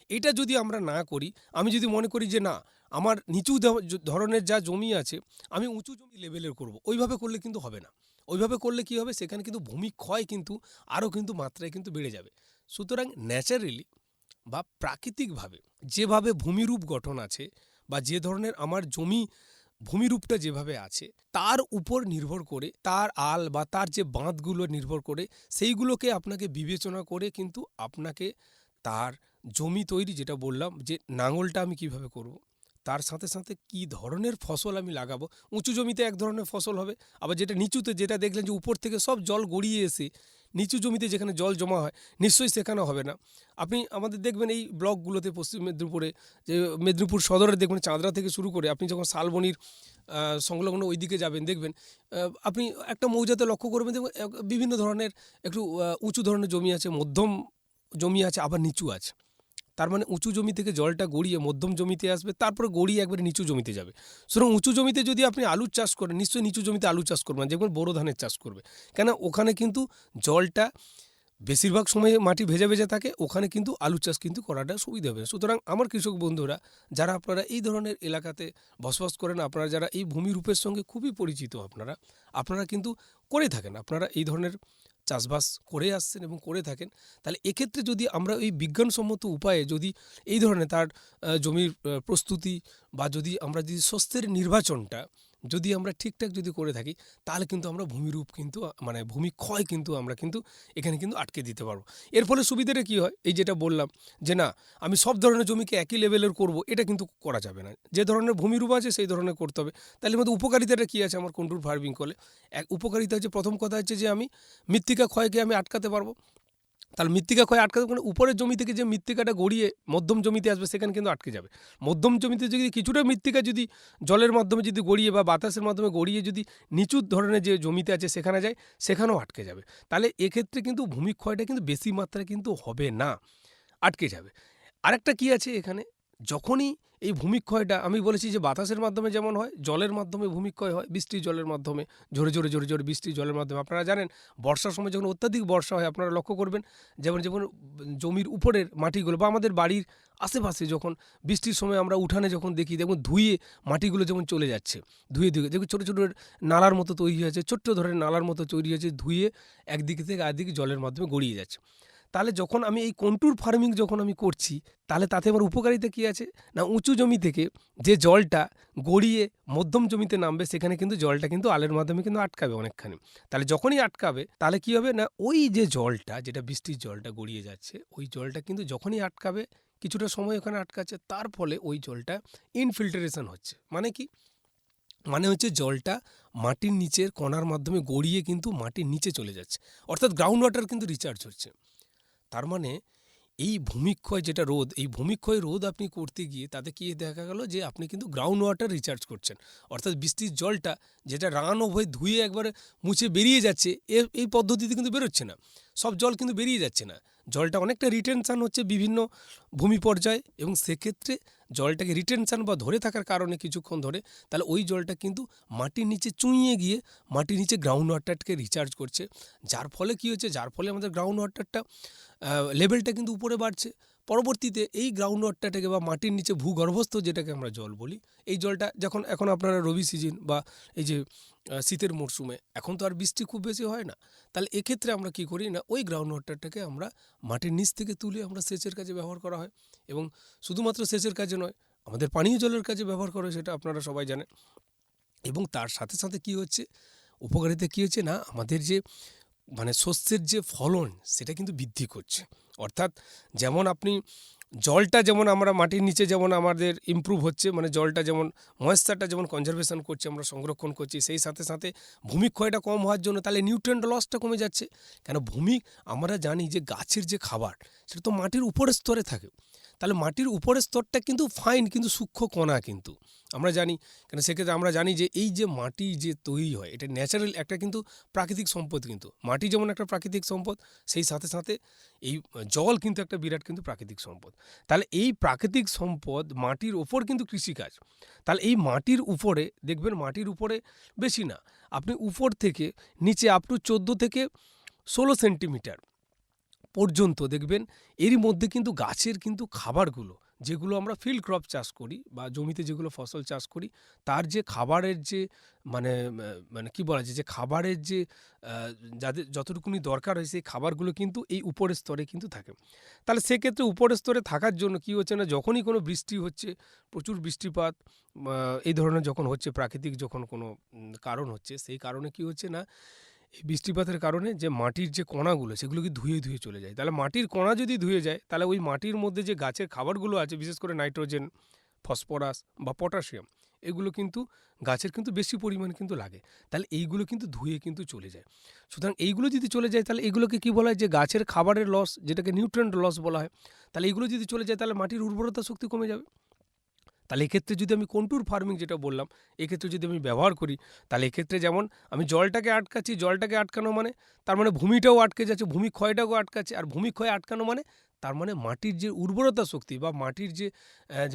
এটা যদি আমরা না করি, আমি যদি মনে করি যে না আমার নিচু ধরনের যা জমি আছে আমি উঁচু জমি লেভেলের করব, ওইভাবে করলে কিন্তু হবে না। ওইভাবে করলে কি হবে, সেখানে কিন্তু ভূমিক্ষয় কিন্তু আরও কিন্তু মাত্রায় কিন্তু বেড়ে যাবে। সুতরাং ন্যাচারালি বা প্রাকৃতিকভাবে যেভাবে ভূমিরূপ গঠন আছে বা যে ধরনের আমার জমি ভূমিরূপটা যেভাবে আছে তার উপর নির্ভর করে, তার আল বা তার যে বাঁধগুলো নির্ভর করে, সেইগুলোকে আপনাকে বিবেচনা করে কিন্তু আপনাকে তার জমি তৈরি, যেটা বললাম যে নাঙলটা আমি কিভাবে করব, তার সাথে সাথে কি ধরনের ফসল আমি লাগাবো। উঁচু জমিতে এক ধরনের ফসল হবে, আবার যেটা নিচুতে, যেটা দেখলেন যে উপর থেকে সব জল গড়িয়ে এসে নিচু জমিতে যেখানে জল জমা হয়, নিশ্চয়ই সেখানে হবে না। আপনি আমাদের দেখবেন এই ব্লকগুলোতে পশ্চিম মেদিনীপুরে, যে মেদিনীপুর সদরের দেখবেন চাঁদরা থেকে শুরু করে আপনি যখন শালবনির সংলগ্ন ওই দিকে যাবেন, দেখবেন আপনি একটা মৌজাতে লক্ষ্য করবেন, দেখবেন বিভিন্ন ধরনের একটু উঁচু ধরনের জমি আছে, মধ্যম জমি আছে, আবার নিচু আছে। তার মানে উঁচু জমি থেকে জলটা গড়িয়ে মধ্যম জমিতে আসবে, তারপরে গড়িয়ে একবারে নিচু জমিতে যাবে। সুতরাং উঁচু জমিতে যদি আপনি আলুর চাষ করেন, নিশ্চয়ই নিচু জমিতে আলু চাষ করবেন, যেমন বোরো ধানের চাষ করবে, কেন ওখানে কিন্তু জলটা বেশিরভাগ সময়ে মাটি ভেজা ভেজা থাকে, ওখানে কিন্তু আলু চাষ কিন্তু করাটা সুবিধা হবে। সুতরাং আমার কৃষক বন্ধুরা যারা আপনারা এই ধরনের এলাকাতে বসবাস করেন, আপনারা যারা এই ভূমিরূপের সঙ্গে খুবই পরিচিত, আপনারা কিন্তু করে থাকেন, আপনারা এই ধরনের চাষবাস করে আসছেন এবং করে থাকেন, তাহলে এক্ষেত্রে যদি আমরা এই বিজ্ঞানসম্মত উপায়ে যদি এই ধরনের তার জমির প্রস্তুতি বা যদি আমরা যদি শস্যের নির্বাচনটা যদি আমরা ঠিকঠাক যদি করে থাকি, তাহলে কিন্তু আমরা ভূমিরূপ কিন্তু মানে ভূমিক্ষয় কিন্তু আমরা কিন্তু এখানে কিন্তু আটকে দিতে পারবো। এর ফলে সুবিধাটা কী হয়, এই যেটা বললাম যে না আমি সব ধরনের জমিকে একই লেভেলের করব, এটা কিন্তু করা যাবে না। যে ধরনের ভূমিরূপ আছে সেই ধরনের করতে হবে। তাহলে মধ্যে উপকারিতাটা কী আছে আমার কন্ট্রোল ফার্মিং করলে? এক উপকারিতা হচ্ছে, প্রথম কথা হচ্ছে যে আমি মৃত্তিকা ক্ষয়কে আমি আটকাতে পারবো। তাহলে মৃত্তিকা ক্ষয় আটকাতে মানে উপরের জমি থেকে যে মৃত্তিকাটা গড়িয়ে মধ্যম জমিতে আসবে সেখানে কিন্তু আটকে যাবে। মধ্যম জমিতে যদি কিছুটা মৃত্তিকা যদি জলের মাধ্যমে যদি গড়িয়ে বা বাতাসের মাধ্যমে গড়িয়ে যদি নিচু ধরনের যে জমিতে আছে সেখানে যায়, সেখানেও আটকে যাবে। তাহলে এক্ষেত্রে কিন্তু ভূমিক্ষয়টা কিন্তু বেশি মাত্রায় কিন্তু হবে না, আটকে যাবে। আরেকটা কি আছে এখানে, যখনই এই ভূমিক্ষয়টা আমি বলেছি যে বাতাসের মাধ্যমে যেমন হয়, জলের মাধ্যমে ভূমিক্ষয় হয়, বৃষ্টির জলের মাধ্যমে, জোরে জোরে জোরে জোরে বৃষ্টির জলের মাধ্যমে। আপনারা জানেন বর্ষার সময় যখন অত্যাধিক বর্ষা হয়, আপনারা লক্ষ্য করবেন যেমন যেমন জমির উপরের মাটিগুলো বা আমাদের বাড়ির আশেপাশে যখন বৃষ্টির সময় আমরা উঠানে যখন দেখি, দেখুন ধুয়ে মাটিগুলো যেমন চলে যাচ্ছে, ধুয়ে ধুয়ে দেখুন ছোটো ছোটো নালার মতো তৈরি হয়েছে, ছোট্ট ধরনের নালার মতো তৈরি হয়েছে, ধুয়ে একদিক থেকে আরেকদিকে জলের মাধ্যমে গড়িয়ে যাচ্ছে। তাহলে যখন আমি এই কন্ট্যুর ফার্মিং যখন আমি করছি, তাহলে তাতে আমার উপকারিতা কী আছে না, উঁচু জমি থেকে যে জলটা গড়িয়ে মধ্যম জমিতে নামবে, সেখানে কিন্তু জলটা কিন্তু আলের মাধ্যমে কিন্তু আটকাবে অনেকখানি। তাহলে যখনই আটকাবে, তাহলে কী হবে না, ওই যে জলটা, যেটা বৃষ্টির জলটা গড়িয়ে যাচ্ছে, ওই জলটা কিন্তু যখনই আটকাবে, কিছুটা সময় ওখানে আটকাচ্ছে, তার ফলে ওই জলটা ইনফিল্টারেশন হচ্ছে। মানে কি, মানে হচ্ছে জলটা মাটির নিচের কণার মাধ্যমে গড়িয়ে কিন্তু মাটির নিচে চলে যাচ্ছে, অর্থাৎ গ্রাউন্ড ওয়াটার কিন্তু রিচার্জ হচ্ছে। তার মানে এই ভূমিক্ষয় যেটা রোধ, এই ভূমিক্ষয় রোধ আপনি করতে গিয়ে তাতে কি দেখা গেল যে আপনি কিন্তু গ্রাউন্ড ওয়াটার রিচার্জ করছেন, অর্থাৎ বৃষ্টির জলটা যেটা রান অফ হয়ে ধুয়ে একবারে মুছে বেরিয়ে যাচ্ছে, এই পদ্ধতিতে কিন্তু বেরোচ্ছে না, সব জল কিন্তু বেরিয়ে যাচ্ছে না, জলটা অনেকটা রিটেনশান হচ্ছে বিভিন্ন ভূমি পর্যায়ে, এবং সেক্ষেত্রে জলটাকে রিটেনশান বা ধরে থাকার কারণে কিছুক্ষণ ধরে, তাহলে ওই জলটা কিন্তু মাটির নিচে চুঁইয়ে গিয়ে মাটির নিচে গ্রাউন্ড ওয়াটারকে রিচার্জ করছে, যার ফলে কী হচ্ছে, যার ফলে আমাদের গ্রাউন্ড ওয়াটারটা লেভেলটা কিন্তু উপরে বাড়ছে। পরবর্তীতে এই গ্রাউন্ড ওয়াটারটাকে বা মাটির নিচে ভূগর্ভস্থ যেটাকে আমরা জল বলি, এই জলটা যখন এখন আপনারা রবি সিজন বা এই যে শীতের মরশুমে, এখন তো আর বৃষ্টি খুব বেশি হয় না, তাহলে এক্ষেত্রে আমরা কি করি না, ওই গ্রাউন্ড ওয়াটারটাকে আমরা মাটির নিচ থেকে তুলে আমরা সেচের কাজে ব্যবহার করা হয়, এবং শুধুমাত্র সেচের কাজে নয়, আমাদের পানীয় জলের কাজে ব্যবহার করা হয়, সেটা আপনারা সবাই জানেন। এবং তার সাথে সাথে কি হচ্ছে, উপকারিতা কী হচ্ছে না, আমাদের যে মানে শস্যের যে ফলন সেটা কিন্তু বৃদ্ধি করছে। অর্থাৎ যেমন আপনি জলটা যেমন আমরা মাটির নিচে যেমন আমাদের ইমপ্রুভ হচ্ছে, মানে জলটা যেমন ময়েশ্চারটা যেমন কনজারভেশন করছে, আমরা সংরক্ষণ করছি, সেই সাথে সাথে ভূমিক্ষয়টা কম হওয়ার জন্য তাহলে নিউট্রিয়েন্ট লসটা কমে যাচ্ছে। কেন আমরা জানি যে গাছের যে খাবার সেটা তো মাটির উপরের স্তরে থাকে, তাহলে মাটির উপরের স্তরটা কিন্তু ফাইন, কিন্তু সূক্ষ্ম কণা কিন্তু আমরা জানি। কেন সেক্ষেত্রে আমরা জানি যে এই যে মাটি যে তৈরি হয় এটা ন্যাচারাল একটা কিন্তু প্রাকৃতিক সম্পদ। কিন্তু মাটি যেমন একটা প্রাকৃতিক সম্পদ, সেই সাথে সাথে এই জল কিন্তু একটা বিরাট কিন্তু প্রাকৃতিক সম্পদ। তাহলে এই প্রাকৃতিক সম্পদ মাটির ওপর কিন্তু কৃষিকাজ। তাহলে এই মাটির উপরে দেখবেন, মাটির উপরে বেশি না, আপনি উপর থেকে নিচে আপ টু 14 থেকে 16 সেন্টিমিটার পর্যন্ত দেখবেন এরই মধ্যে কিন্তু গাছের কিন্তু খাবারগুলো, যেগুলো আমরা ফিল্ড ক্রপ চাষ করি বা জমিতে যেগুলো ফসল চাষ করি, তার যে খাবারের যে মানে মানে কি বলা যায়, যে খাবারের যে যাদের যতটুকুনি দরকার হয় সেই খাবারগুলো কিন্তু এই উপরের স্তরে কিন্তু থাকে। তাহলে সেক্ষেত্রে উপরের স্তরে থাকার জন্য কি হচ্ছে না, যখনই কোনো বৃষ্টি হচ্ছে, প্রচুর বৃষ্টিপাত এই ধরনের যখন হচ্ছে, প্রাকৃতিক যখন কোনো কারণ হচ্ছে, সেই কারণে কি হচ্ছে না, এই বৃষ্টিপাতের কারণে যে মাটির যে কণাগুলো সেগুলো কি ধুয়ে ধুয়ে চলে যায়। তাহলে মাটির কণা যদি ধুয়ে যায়, তাহলে ওই মাটির মধ্যে যে গাছের খাবারগুলো আছে, বিশেষ করে নাইট্রোজেন, ফসফরাস বা পটাশিয়াম, এগুলো কিন্তু গাছের কিন্তু বেশি পরিমাণ কিন্তু লাগে। তাহলে এইগুলো কিন্তু ধুয়ে কিন্তু চলে যায়। সুতরাং এইগুলো যদি চলে যায়, তাহলে এগুলোকে কি বলা হয়, যে গাছের খাবারের লস, যেটাকে নিউট্রিয়েন্ট লস বলা হয়। তাহলে এগুলো যদি চলে যায়, তাহলে মাটির উর্বরতা শক্তি কমে যাবে। তাহলে এক্ষেত্রে যদি আমি কন্ট্যুর ফার্মিং যেটা বললাম, এক্ষেত্রে যদি আমি ব্যবহার করি, তাহলে এক্ষেত্রে যেমন আমি জলটাকে আটকাচ্ছি, জলটাকে আটকানো মানে তার মানে ভূমিটাও আটকে যাচ্ছে, ভূমি ক্ষয়টাও আটকাচ্ছে। আর ভূমি ক্ষয় আটকানো মানে তার মানে মাটির যে উর্বরতা শক্তি বা মাটির যে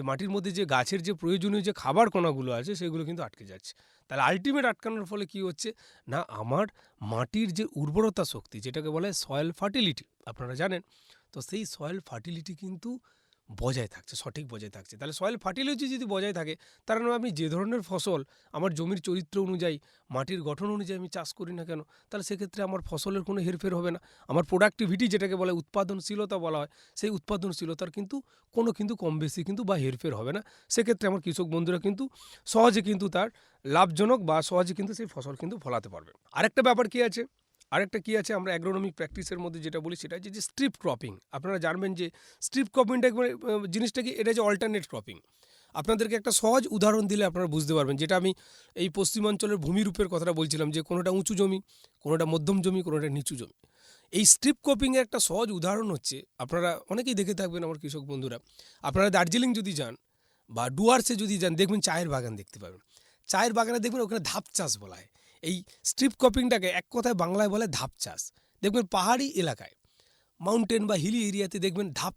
মাটির মধ্যে যে গাছের যে প্রয়োজনীয় যে খাবার কণাগুলো আছে সেগুলো কিন্তু আটকে যাচ্ছে। তাহলে আলটিমেট আটকানোর ফলে কি হচ্ছে না, আমার মাটির যে উর্বরতা শক্তি, যেটাকে বলে সয়েল ফার্টিলিটি, আপনারা জানেন, তো সেই সয়েল ফার্টিলিটি কিন্তু বজায় থাকছে, সঠিক বজায় থাকছে। তাহলে সয়েল ফার্টিলিটি যদি বজায় থাকে, তার মানে আমি যে ধরনের ফসল আমার জমির চরিত্র অনুযায়ী, মাটির গঠন অনুযায়ী আমি চাষ করি না কেন, তাহলে সেক্ষেত্রে আমার ফসলের কোনো হেরফের হবে না। আমার প্রোডাক্টিভিটি যেটাকে বলে উৎপাদনশীলতা বলা হয়, সেই উৎপাদনশীলতার কিন্তু কোনো কিন্তু কম বেশি কিন্তু বা হেরফের হবে না। সেক্ষেত্রে আমার কৃষক বন্ধুরা কিন্তু সহজে কিন্তু তার লাভজনক বা সহজে কিন্তু সেই ফসল কিন্তু ফলাতে পারবে। আরেকটা ব্যাপার কি আছে, আমরা অ্যাগ্রোনমিক প্র্যাকটিসের মধ্যে যেটা বলি সেটা হচ্ছে যে স্ট্রিপ ক্রপিং। আপনারা জানবেন যে স্ট্রিপ ক্রপিংটা জিনিসটা কি, এটা যে অল্টারনেট ক্রপিং। আপনাদেরকে একটা সহজ উদাহরণ দিলে আপনারা বুঝতে পারবেন, যেটা আমি এই পশ্চিমাঞ্চলের ভূমিরূপের কথাটা বলছিলাম, যে কোনোটা উঁচু জমি, কোনোটা মধ্যম জমি, কোনোটা নিচু জমি। এই স্ট্রিপ ক্রপিংয়ের একটা সহজ উদাহরণ হচ্ছে, আপনারা অনেকেই দেখে থাকবেন আমার কৃষক বন্ধুরা, আপনারা দার্জিলিং যদি যান বা ডুয়ার্সে যদি যান, দেখবেন চায়ের বাগান দেখতে পাবেন। চায়ের বাগানে দেখবেন ওখানে ধাপ চাষ বলা হয়। এই স্ট্রিপ ক্রপিংটাকে এক কথায় বাংলায় বলে ধাপ চাষ। দেখবেন পাহাড়ি এলাকায়, মাউন্টেন বা হিলি এরিয়াতে দেখবেন ধাপ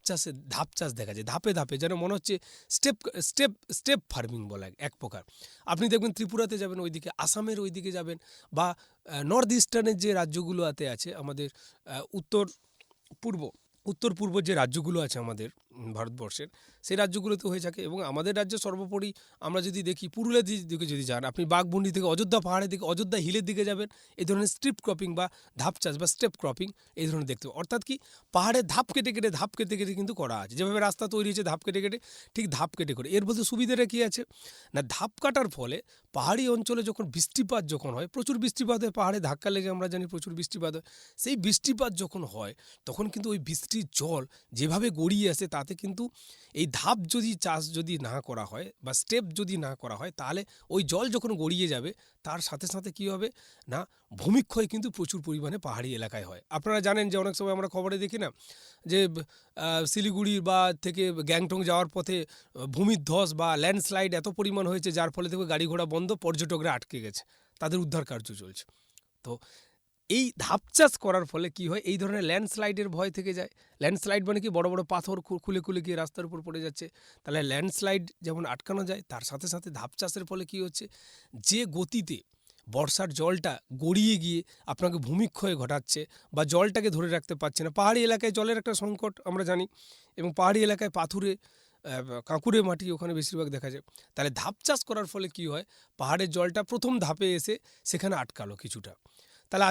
চাষ দেখা যায়, ধাপে ধাপে, যেন মনে হচ্ছে স্টেপ ফার্মিং বলা এক প্রকার। আপনি দেখবেন ত্রিপুরাতে যাবেন, ওইদিকে আসামের ওইদিকে যাবেন, বা নর্থ ইস্টার্নের যে রাজ্যগুলোতে আছে আমাদের উত্তর পূর্ব যে রাজ্যগুলো আছে আমাদের ভারতবর্ষের, সেই রাজ্যগুলোতে হয়ে থাকে। এবং আমাদের রাজ্যে সর্বোপরি আমরা যদি দেখি, পুরুলিয়ার দিকে যদি যান আপনি, বাঘমুন্ডি থেকে অযোধ্যা পাহাড়ের দিকে, অযোধ্যা হিলের দিকে যাবেন, এই ধরনের স্ট্রিপ ক্রপিং বা ধাপ চাষ বা স্টেপ ক্রপিং এই ধরনের দেখতে পাবেন। অর্থাৎ কি, পাহাড়ের ধাপ কেটে কেটে কিন্তু করা আছে। যেভাবে রাস্তা তৈরি হয়েছে ধাপ কেটে কেটে, ঠিক ধাপ কেটে করে। এর মধ্যে সুবিধাটা কী আছে না, ধাপ কাটার ফলে পাহাড়ি অঞ্চলে যখন বৃষ্টিপাত যখন হয়, প্রচুর বৃষ্টিপাত হয়, পাহাড়ে ধাক্কা লেগে আমরা জানি প্রচুর বৃষ্টিপাত হয়। সেই বৃষ্টিপাত যখন হয়, তখন কিন্তু ওই বৃষ্টির জল যেভাবে গড়িয়ে আসে, তাতে কিন্তু এই ধাপ যদি চাষ যদি না করা হয় বা স্টেপ যদি না করা হয়, তাহলে ওই জল যখন গড়িয়ে যাবে, তার সাথে সাথে কী হবে না, ভূমিক্ষয় কিন্তু প্রচুর পরিমাণে পাহাড়ি এলাকায় হয়। আপনারা জানেন যে অনেক সময় আমরা খবরে দেখি না, যে শিলিগুড়ি বা থেকে গ্যাংটং যাওয়ার পথে ভূমিধ্বস বা ল্যান্ডস্লাইড এত পরিমাণ হয়েছে, যার ফলে থেকে গাড়ি ঘোড়া বন্ধ, পর্যটকরা আটকে গেছে, তাদের উদ্ধার কার্য চলছে। তো এই ধাপ চাষ করার ফলে কি হয়, এই ধরনের ল্যান্ডস্লাইডের ভয় থেকে যায়। ল্যান্ডস্লাইড মানে কি, বড় বড় পাথর খুলে গিয়ে রাস্তার উপর পড়ে যাচ্ছে। তাহলে ল্যান্ডস্লাইড যেমন আটকানো যায়, তার সাথে সাথে ধাপ চাষের ফলে কি হচ্ছে, যে গতিতে বর্ষার জলটা গড়িয়ে গিয়ে আপনাকে ভূমিক্ষয় ঘটাচ্ছে বা জলটাকে ধরে রাখতে পারছে না। পাহাড়ি এলাকায় জলের একটা সংকট আমরা জানি, এবং পাহাড়ি এলাকায় পাথুরে কাঁকুড়ে মাটি ওখানে বেশিরভাগ দেখা যায়। তাহলে ধাপ চাষ করার ফলে কি হয়, পাহাড়ের জলটা প্রথম ধাপে এসে সেখানে আটকালো কিছুটা, তাহলে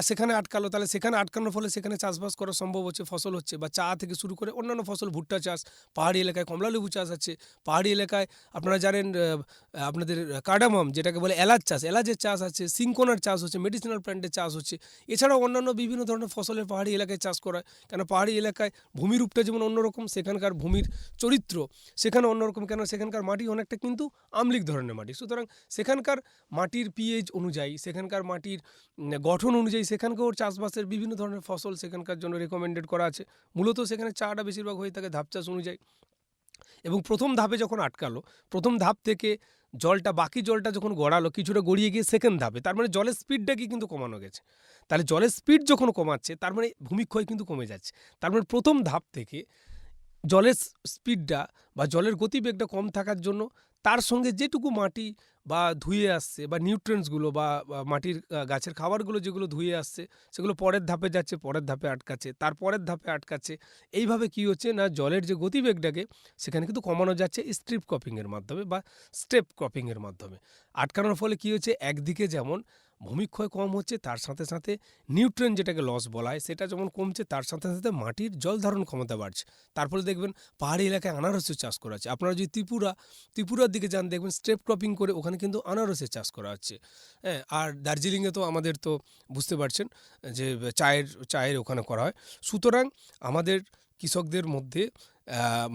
সেখানে আটকানোর ফলে সেখানে চাষবাস করা সম্ভব হচ্ছে, ফসল হচ্ছে, বা চা থেকে শুরু করে অন্যান্য ফসল, ভুট্টা চাষ, পাহাড়ি এলাকায় কমলালেবু চাষ আছে, পাহাড়ি এলাকায় আপনারা জানেন আপনাদের কার্ডামম যেটাকে বলে এলাচের চাষ আছে, সিঙ্কোনার চাষ হচ্ছে, মেডিসিনাল প্ল্যান্টের চাষ হচ্ছে। এছাড়াও অন্যান্য বিভিন্ন ধরনের ফসলের পাহাড়ি এলাকায় চাষ করা হয়। কেন পাহাড়ি এলাকায় ভূমিরূপটা যেমন অন্যরকম, সেখানকার ভূমির চরিত্র সেখানে অন্যরকম, কেন সেখানকার মাটি অনেকটা কিন্তু আম্লিক ধরনের মাটি। সুতরাং সেখানকার মাটির পিএইচ অনুযায়ী, সেখানকার মাটির গঠন অনুযায়ী সেখানকার চাষবাসের বিভিন্ন ধরনের ফসল সেখানকার জন্য রেকমেন্ডেড করা আছে। মূলত সেখানে চাটা বেশিরভাগ হয়ে থাকে ধাপ চাষ অনুযায়ী। এবং প্রথম ধাপে যখন আটকালো, প্রথম ধাপ থেকে বাকি জলটা যখন গড়ালো, কিছুটা গড়িয়ে গিয়ে সেকেন্ড ধাপে, তার মানে জলের স্পিডটাকে কিন্তু কমানো গেছে। তাহলে জলের স্পিড যখন কমাচ্ছে, তার মানে ভূমিক্ষয় কিন্তু কমে যাচ্ছে। তার মানে প্রথম ধাপ থেকে জলের স্পিডটা বা জলের গতিবেগটা কম থাকার জন্য তার সঙ্গে যেটুকু মাটি বা ধুয়ে আসছে বা নিউট্রিয়েন্টসগুলো বা মাটির গাছের খাবারগুলো যেগুলো ধুয়ে আসছে, সেগুলো পরের ধাপে যাচ্ছে, পরের ধাপে আটকাচ্ছে, তার পরের ধাপে আটকাচ্ছে। এইভাবে কি হচ্ছে না, জলের যে গতিবেগটাকে সেখানে কিন্তু কমানো যাচ্ছে স্ট্রিপ ক্রপিংয়ের মাধ্যমে বা স্টেপ ক্রপিংয়ের মাধ্যমে। আটকানোর ফলে কি হচ্ছে, একদিকে যেমন ভূমিক্ষয় কম হচ্ছে, তার সাথে সাথে নিউট্রিয়েন্ট যেটাকে লস বলা হয় সেটা যেমন কমছে, তার সাথে সাথে মাটির জল ধারণ ক্ষমতা বাড়ছে। তারপরে দেখবেন পাহাড়ি এলাকায় আনারসের চাষ করা হচ্ছে। আপনারা যদি ত্রিপুরার দিকে যান, দেখবেন স্টেপ ক্রপিং করে ওখানে কিন্তু আনারসের চাষ করা হচ্ছে। হ্যাঁ, আর দার্জিলিংয়ে তো আমাদের তো বুঝতে পারছেন যে চায়ের ওখানে করা হয়। সুতরাং আমাদের কৃষকদের মধ্যে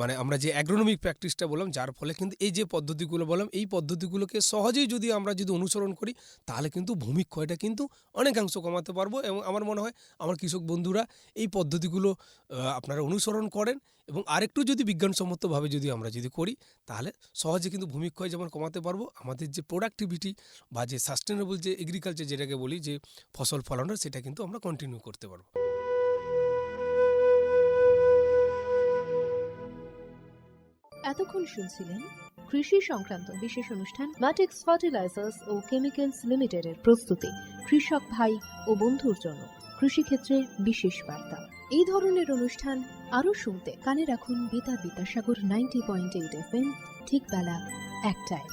মানে আমরা যে অ্যাগ্রোনমিক প্র্যাকটিসটা বললাম, যার ফলে কিন্তু এই যে পদ্ধতিগুলো বললাম, এই পদ্ধতিগুলোকে সহজেই যদি আমরা অনুসরণ করি, তাহলে কিন্তু ভূমিক্ষয়টা কিন্তু অনেকাংশ কমাতে পারবো। এবং আমার মনে হয় আমার কৃষক বন্ধুরা এই পদ্ধতিগুলো আপনারা অনুসরণ করেন, এবং আরেকটু যদি বিজ্ঞানসম্মতভাবে আমরা করি, তাহলে সহজে কিন্তু ভূমিক্ষয় যেমন কমাতে পারবো, আমাদের যে প্রোডাক্টিভিটি বা যে সাস্টেনেবল যে এগ্রিকালচার যেটাকে বলি, যে ফসল ফলানোর, সেটা কিন্তু আমরা কন্টিনিউ করতে পারবো। এতক্ষণ শুনছিলেন কৃষি সংক্রান্ত বিশেষ অনুষ্ঠান ম্যাটিক্স ফার্টিলাইজার্স ও কেমিক্যালস লিমিটেডের প্রস্তুতি, কৃষক ভাই ও বন্ধুর জন্য কৃষিক্ষেত্রে বিশেষ বার্তা। এই ধরনের অনুষ্ঠান আরও শুনতে কানে রাখুন বেতার বিদ্যাসাগর 90.8 FM, ঠিক বেলা 1টায়।